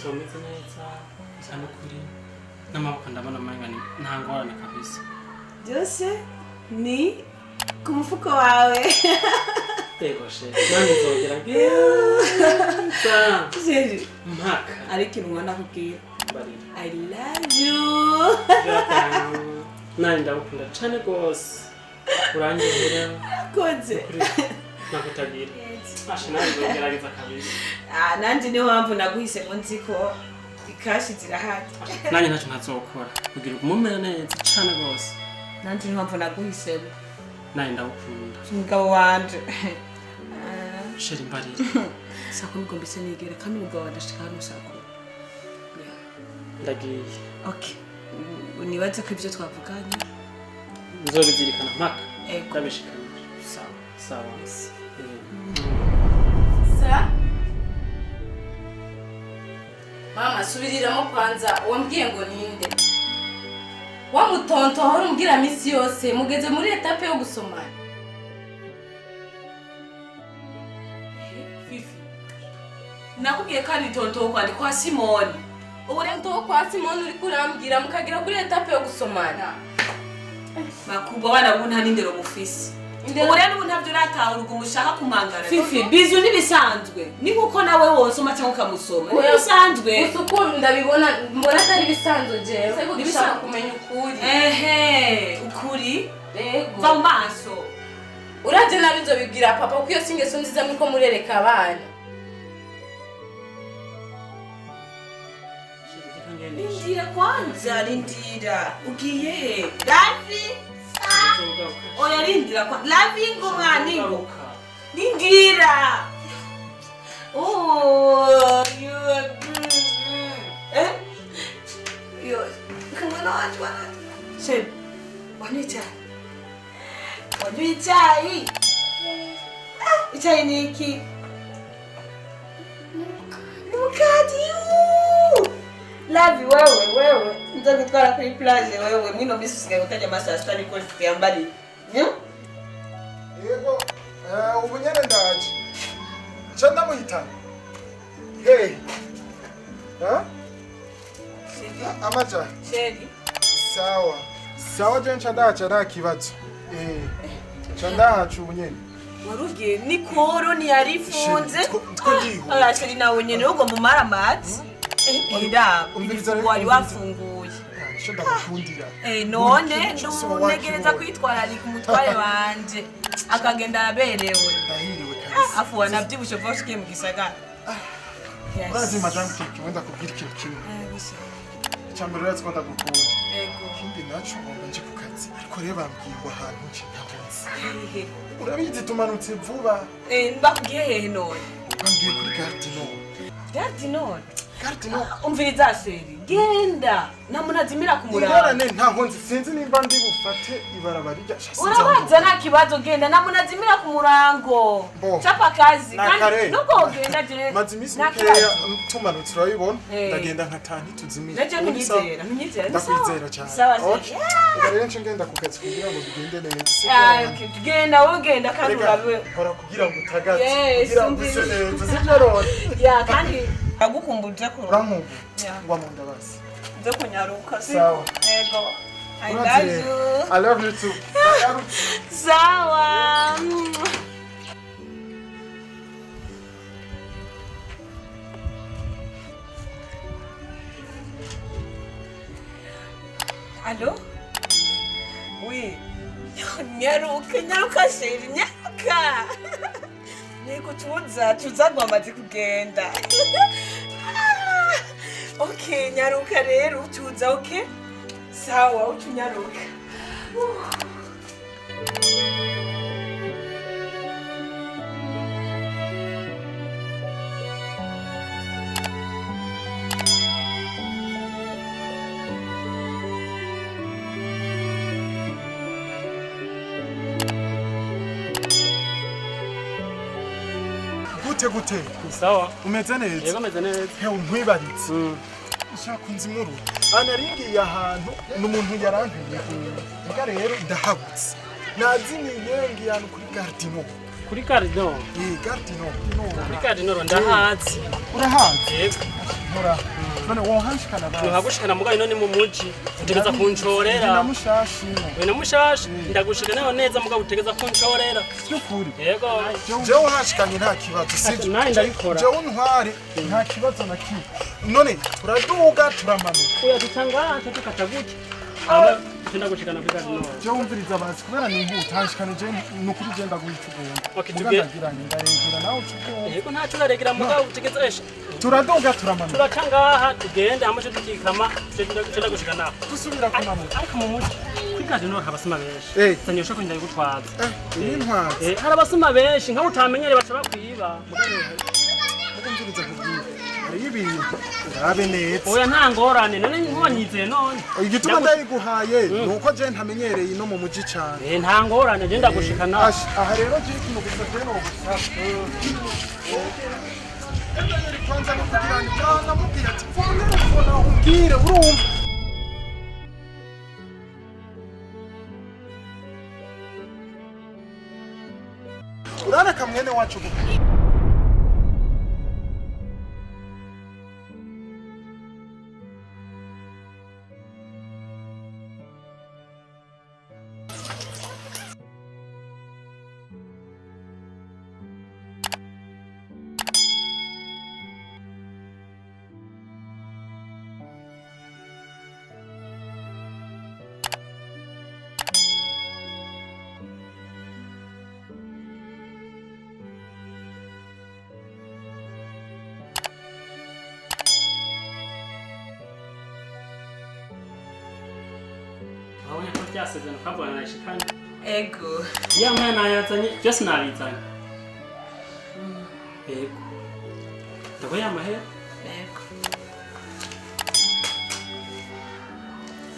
Umeze neza cyane kuri n'amaboko ndabona amangani nta ngorane kabisa. Byose ni ku mufuko wawe. Yego she nani nzongera ngiza Jeri mpaka ariko inwa nakubwira bari I love you. nani ndagukunda cyane gose urangirira Koze nakutagira ashe nani nzogerageza kabisa. Nanje niyo mpamvu naguhise ngo nzi ko ikashi zirahari. Nani ntacyo ntazokora kugira umumere neza cyane gose. Nanje niyo mpamvu naguhise nani ndagukunda umugabo wanje. Sheri mbarira Sako nubwo mbise nigera kandi umugabo wadashika hano sako. Ndagiye. Okay. Unibaze ko ibyo twavuganye nzobizirikana mpaka ego ndabishikana. sawa Sawa. Sa Mama subiriramo kwanza wambwiye ngo ninde wa mutonto aho umbwira misi yose mugeze muri etape yo gusomana. Fifi nakubwiye kandi tonto kwandi kwa Simone Uburento kwa Simone uri kurambwira mukagira kuri etape yo gusomana. makuba bana bunta n'indero mufisi ubure n'ubu ntavyo ratahurwa umushaka kumangara. Fifi bizu nibisanzwe ni nkuko nawe wosoma cyangwa ukamusoma nibisanzwe Usukuru ndabibona mbona atari bisanzwe je seko bishaka kumenya ukuri. Ukuri Ego va maso uraje nabi nzobibwira papa kuko iyo singeso nziza miko murereka abana. Lindira kwanza lindira ugiye he Lavi oya lindira kwa Lavi ngo mwaningo lindira you yo kumwana watu wana shem wanita chai chai niki mukadi Lavi wewe nzakutwara kuri plage wewe mino bisi usigaye utaja masaa sita niko tuyambali yego ubunyene ndaje cha ndamuhitana hey amaja sheri sawa je nca ndaca nta kibazo ca ndahaca ubunyene warubwiye ni koro ni yarifunze twigihu aya sheri nawe nyene ugomba umara amazi wari wafunguye sho ndakundira none ntunegereza kwitwararika umutware wanje akagenda aberewe ndahiriwe kabisa afu wanavyibushe vuba ushikiye mu gisagara. urazi madame kiki wenda kubwira ikintu kimwe cyambere urazi ko ndagukunda ikindi naco ngomba nje ku kazi ariko rero bambwiye ngo ahantu nje ntahonze urabizi tumanutse vuba mbakubwiye hehe none bambwiye kuri Gare du Nord umviriza sheri genda namunazimira kumuraba ingorane nta nkonzi sinzi nimba ndi bufate ibarabara rya urabanza nta kibazo genda namunazimira ku murango chapa kazi kandi nuko genda je mazimisi mikeya tumanutse urabibona ndagenda nkatani tuzimira neje ntunyizera ndakwizera cyane okay rero nce ngenda ku kazi kugira ngo bigende neza okay tugenda wogenda kandi urabe hora kugira ngo utagaze kugira ngo use neza sibyorone ya kandi agukumbuje ko urankumbu ngwa mu ndabazi nze kunyaruka sawa yego I love you too sawa Allô? Oui. Nyaruka sheri nyaruka. Niko tuza gwamaze kugenda. Okay, nyaruka rero tuza okay? Sawa, utunyaruka. gute sawa umeze neza yego meze neza hewe nkwibaritse ushaka kunzi nkuru anaringiye ahantu n'umuntu yaranteye nga rero ndahabutse nazimiye ngiye ahantu kuri Gardino kuri Gardino Gardino kuri Gardino ndahazi urahazi yego nkora none wohanshikana basi uhagushikana mugaye none mu muji utegeza kunshorera namushashi we namushashi ndagushika nayo neza mugabo utegeza kunshorera cyukuri yego jewe uhashikanye nta kibazo sivyo naye ndabikora jewe ntware nta kibazo na kimwe none turaduga turamanuka uya dutanga tukata gutya tunda gushikana kuri Gardino jewe umviriza basi kubera ni hutashikane je nukuri je ndaguhitugenda okitugiranye ndaregera nawe ucugenda yego ntacu naregera mugabo utegeza esha turaduga turamanuka turacangaha tugende amasho tukikama tunda gushikana dusubira kumanuka ariko mu muji kuri Gardino habasuma benshi sanyosha ko ndaye gutwaza ni ntwaza hari abasuma benshi nka utamenyere baca bakwiba umviriza kubwira ibintu urabe neza oya nta ngorane none nkonyizeye none igituma ndayiguhaye nuko je ntamenyereye no mu muji cyane nta ngorane je ndagushikana aha rero je kino gusa je no gusa kwanza no kugira ni mwana mubwira ati fona umbwire urumva urareka mwene wacu abonye ko byasezerano kabwana nashikanye ego ya mwana yazanye byose nabizanye ego ndako yamahera ego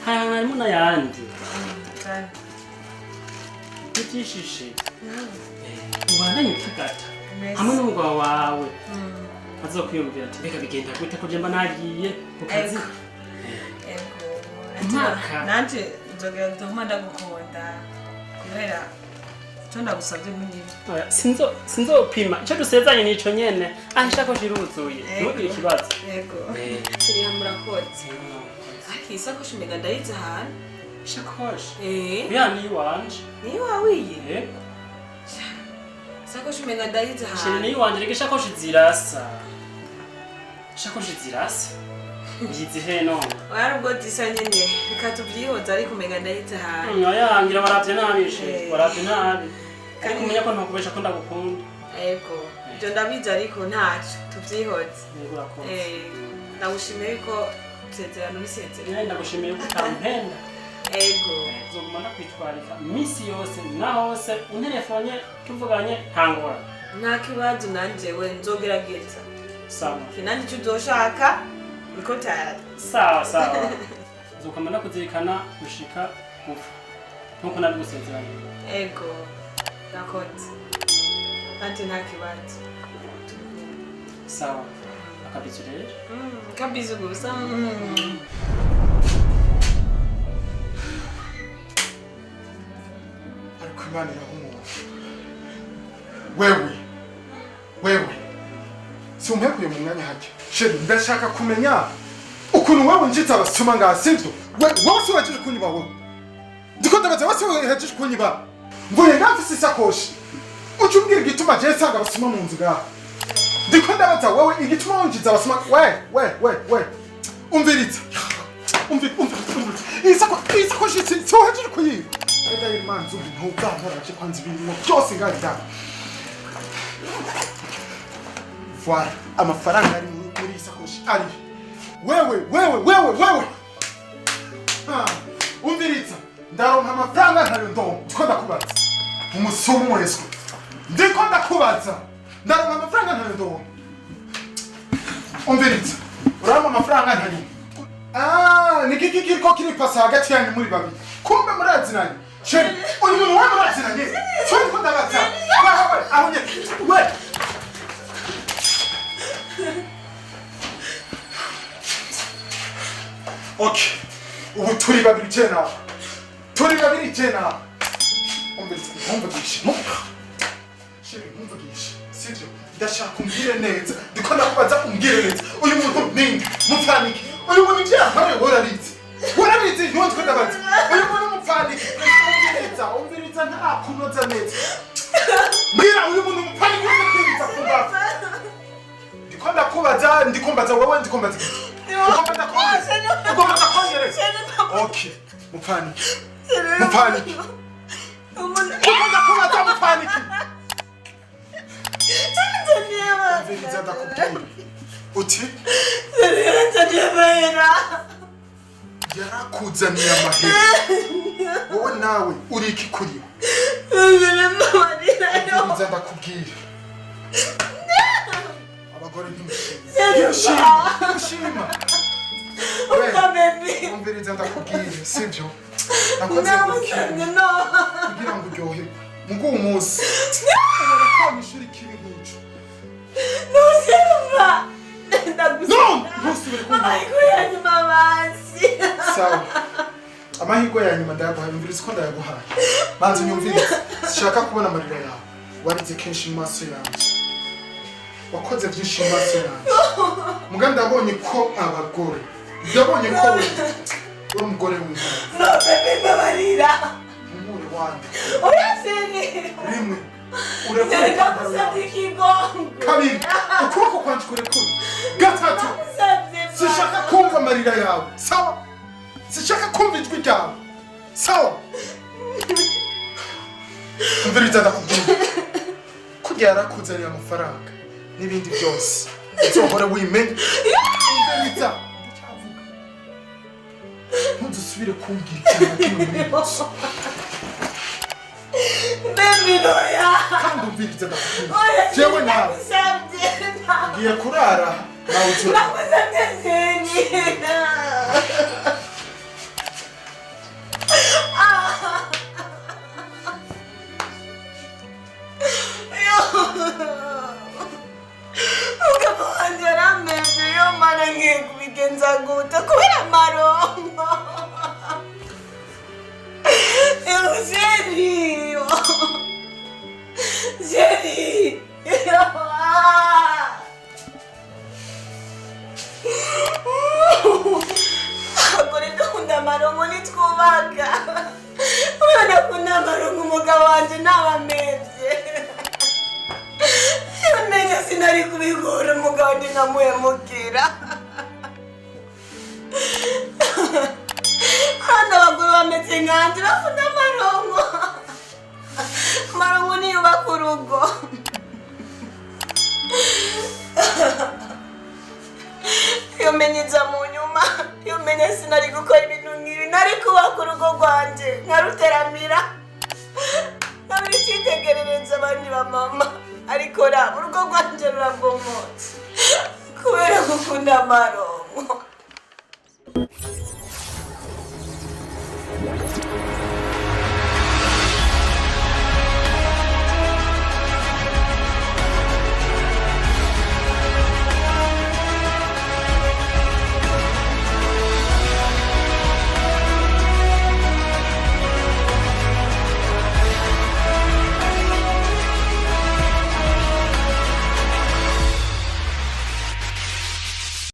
haya harimo n'ayandi kandi tutishishe ubandanye utugata hamwe n'umugabo wawe azokwiyumvira ati reka bigenda gute ko je mba nagiye ku kazi nanje nzogera nduma ndagukunda kubera cyo ndagusabye munini sinzopima icyo dusezanye nico nyene ahishako shiruzuye ntugire ikibazo yego kiriya murakoze akisakoshi mega ndayize ahantu ishakoshi ya ni wanje ni wawiye yego isakoshi mega ndayize ahantu shini ni wanje reka ishakoshi zirasa Yizihe no. Warubwo disa nyene bikatuvyihoza ariko mega ndayize ahantu. Oya ngira baravye nabishe. Baravye nabi. Kandi kumenya ko ntakubesha ko ndagukunda. Yego. Ibyo ndabizi ariko ntacyo tuvyihoze. Yego urakoze. Ndagushimiye ko sezerano bisezerano. Ndagushimiye ko utampenda. Yego. Zoguma ndakwitwarika misi yose na hose interefone tuvuganye ntangora. Nta kibazo nanje we nzogerageza. Sawa. Kinani cyo uzoshaka niko tayari. Sawa. Zokama ndakuzirikana gushika gupfa. Nkuko nabigusezeranye. Ego. Nakoze. Ati nta kibazo. Sawa. Akabizu rero. Kabizu gusa. Ariko Imana irahumura. Wewe. Si umpekuye mu mwanya hake. Sheri ndashaka kumenya ukuntu wewe njitse abasoma ngasivyo. Wowe si waje kunyiba wowe. Ndiko ndabaza wase waje kunyiba. Mvuye ngafise isakoshi. Ucumbwira igituma je sanga abasoma mu nzu gaha. Ndiko ndabaza wowe igituma wonjiza abasoma we. Umviriza. Isakoshi si waje kunyiba. Eda imanzu ntugantaraje kwanza ibintu byose ngahita. Voilà, amafaranga ari muri isakoshi ari. Wewe. Umviriza, ndaronka amafaranga ntayo ndongo. Ndiko ndakubaza. Umusomo weswe. Ndiko ndakubaza. Ndaronka amafaranga ntayo ndongo. Umviriza, urama amafaranga ntayo. Nikiki kiriko kiripasa hagati yanyu muri babiri. Kumbe murazinanye. Sheri, uyu muntu we murazinanye. Cyo ndiko ndabaza. Wewe. Okay. Ubu turi babiri tena. Turi babiri tena. Umvugisha. Shiri umvugisha. Sivyo. Ndashaka umbwire neza. Ndiko ndakubaza umbwire neza. Uyu muntu ninde? Mupfaniki. Uyu muntu nje yampaye warabizi. Warabizi ntutwe ndabaza. Uyu muntu mupfaniki. Umviriza nta kunoza neza. Mbwira uyu muntu mupfaniki ukwiriza kumbaza. Ndiko ndakubaza wewe ndikombaza. Okay, mupfaniki. Mupfaniki. Mupfaniki. Umviriza ndakubwira. Uti? Yarakuzaniye amahera. Wowe nawe uri iki kuri we? Umviriza ndakubwira. Abagore ntimushima. Umviriza ndakubwira, sivyo? Nakoze kugira ngo uryoherwe. Mugu umunsi. Ubona ishuri kibi nk'icyo. Sawa. Amahirwe ya nyuma ndayaguhaye, umviriza ko ndayaguhaye. Manzi unyumvirize. Sishaka kubona amarira yawe. Warize kenshi mu maso yanjye. Wakoze byinshi mu maso yanjye. Muga ndabonye ko abagore. Ndabonye ko uri umugore w'intare. Babarira. Umure wanjye. Oyaseni. Rimwe. Kabiri. Ukuboko kwanjye kurekure. Gatatu. Sishaka kumva amarira yawe. Sawa? Sishaka kumva ijwi ryawe. Sawa? Umviriza ndakubwira. Kugira yarakuzaniye amafaranga n'ibindi byose. Uzohora wimenye. Umviriza. Ntuzusubire kumbwira ikintu kimwe muri ibyo. Baby Noya. Kandi umviriza ndakubwira. Jewe nawe. Ngiye kurara nawe uzura. Umugabo wanjye arameze yo mana ngiye kubigenza gute kubera amaronko. Jerry. Agora ndakunda amaronko nitwubaka. Urabona akunda amaronko umugabo wanjye ntabameze. Neza sinari kubigura umugabo ndi nkamuhemukira. Hano abagore bameze nkanje bakunda amaronko. Amaronko niyubaka urugo. Iyo menyeza mu nyuma, iyo menye sinari gukora ibintu nk'ibi, nari kubaka urugo rwanjye nkaruteramira. Nabiri icyitegerereza abandi ba mama. Ariko raba urugo rwanjye rurabomotse kubera gukunda amaronko.